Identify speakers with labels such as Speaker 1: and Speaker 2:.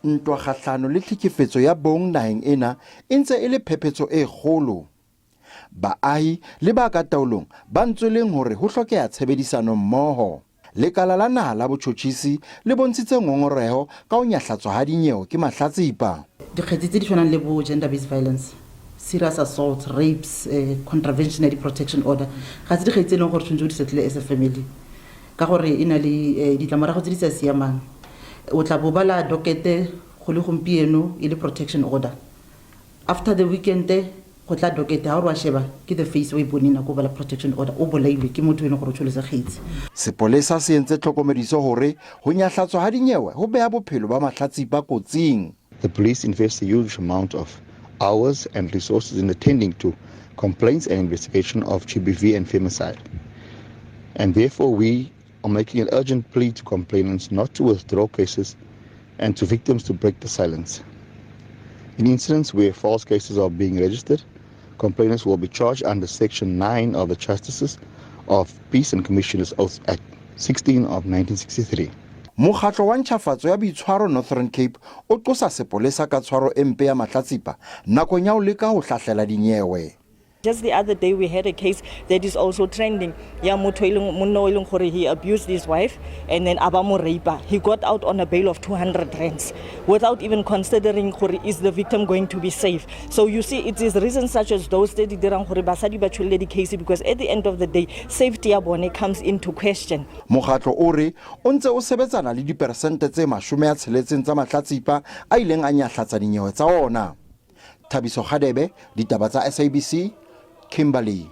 Speaker 1: ntwa kgahlano le tlhekefetso ya bong naheng ena e ntse e le phephetso e kgolo. Baahi le ba ka taolong ba ntsweleng hore ho hlokeha tshebedisano mmoho. Lekala la naha la botjhotjhisi le bontshitse ngongoreho ka ho nyahlatswa ha dinyewe ke mahlatsipa.
Speaker 2: Dikgetse tse di tshwanang le bo gender-based violence, serious assault, rapes, contravention ya di-protection order, ga se dikgetse e leng gore tshwanetse o di settle as a family ka gore e na le ditlamorago tse di sa siamang. O tla bo bala dokete go le gompieno e le protection order. After the weekend go tla dokete ha o wa sheba ke the face o e bonena go bala protection order o bolailwe ke motho ene gore o tsholetse kgetsi.
Speaker 1: Sepolesa se entse tlhokomediso hore ho nyahlatswa ha dinyewe ho beha bophelo ba mahlatsipa kotsing.
Speaker 3: The police invest a huge amount of hours and resources in attending to complaints and investigation of GBV and femicide. And therefore we are making an urgent plea to complainants not to withdraw cases and to victims to break the silence. In incidents where false cases are being registered, complainants will be charged under Section 9 of the Justices of Peace and Commissioners Oath Act 16 of 1963.
Speaker 1: Mokgatlo wa ntjhafatso ya boitshwaro Northern Cape o qosa sepolesa ka tshwaro e mpe ya mahlatsipa nakong ya ho leka ho hlahlela dinyewe.
Speaker 4: Just the other day we had a case that is also trending. Ya motho ileng gore he abused his wife and then aba mo rape. He got out on a bail of 200 rands without even considering gore is the victim going to be safe. So you see, it is reasons such as those that dirang gore basadi ba tshwele di case, because at the end of the day safety ya bone comes into question.
Speaker 1: Mokgatlo o re o ntse o sebetsana le diperesente tse 60 tsa mahlatsipa a ileng a nyahlatsa dinyewe tsa ona. Thabiso Khadebe, Ditaba tsa SABC, Kimberley.